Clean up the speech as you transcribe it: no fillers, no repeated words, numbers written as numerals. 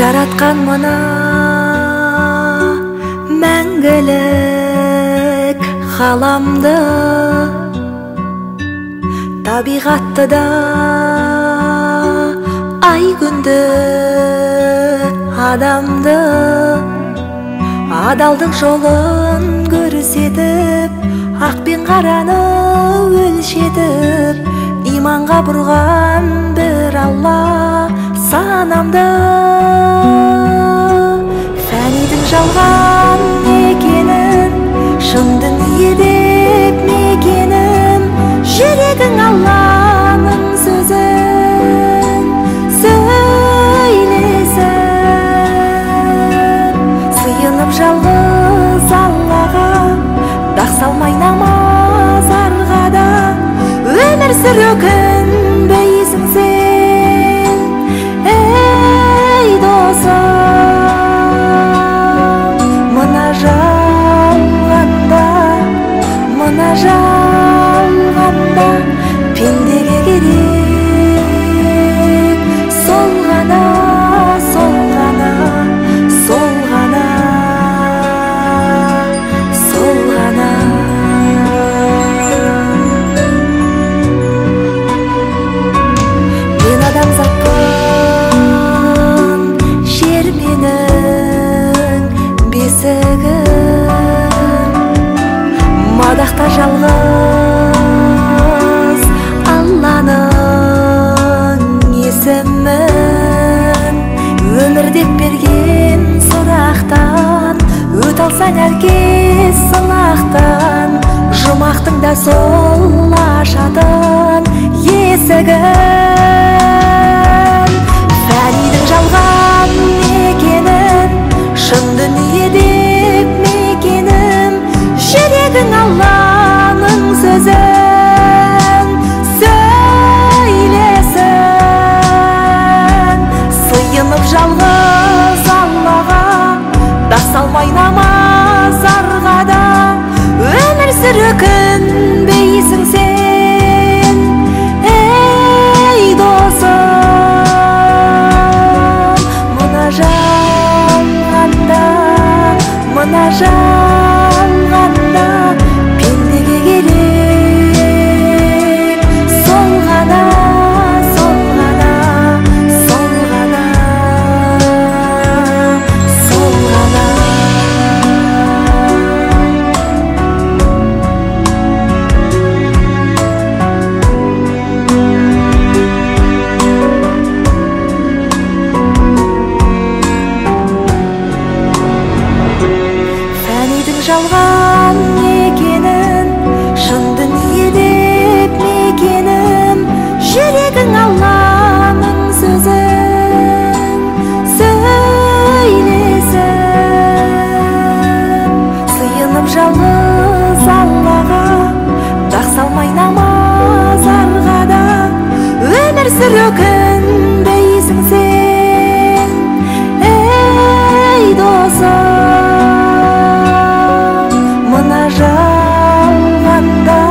жараткан мына мәңгілік ғаламды, табиғатты да, ай күнді, адамды, адалдық жолын көрсетіп, ақ пен қараны өлшетіп, иманға бұрған бір Алла санамды. Фәнидің жалған екенін, шын дүние деп мекенім, жүрегің Алланың сөзін сөйлесін. Сыйынып жалғыз Аллаға, дақ салмай намаз арғада, өмір сүру күнбейсің сен, ей досым. Мына жалғанда пендеге керек сол ғана, сол ғана, сол ғана, сол ғана. Мен адамзатпын, жер менің бесігім, мадақта жалғыз Алланың есімін. Өмір деп берген сұрақтан өт алсаң әркез сынақтан, жұмақтың да сол ашатын есігін. Фәнидің жалған екенін, шын дүние деп мекенім, жүрегің Алланың сөзін сөйлесін. Сыйынып жалғыз Аллаға, дақ салмай намаз арғада, өмір сүру күнбейсің сен, ей досым. Мына жалғанда пендеге керек сол ғана, сол ғана, сол ғана, сол ғана. Жалған екенін, шын дүние деп мекенім, жүрегің Алланың сөзін сөйлесін. Сыйынып жалғыз Аллаға, дақ салмай намаз арғада, өмір сүру күнбейсің сен, ей досым. Мына жалғанда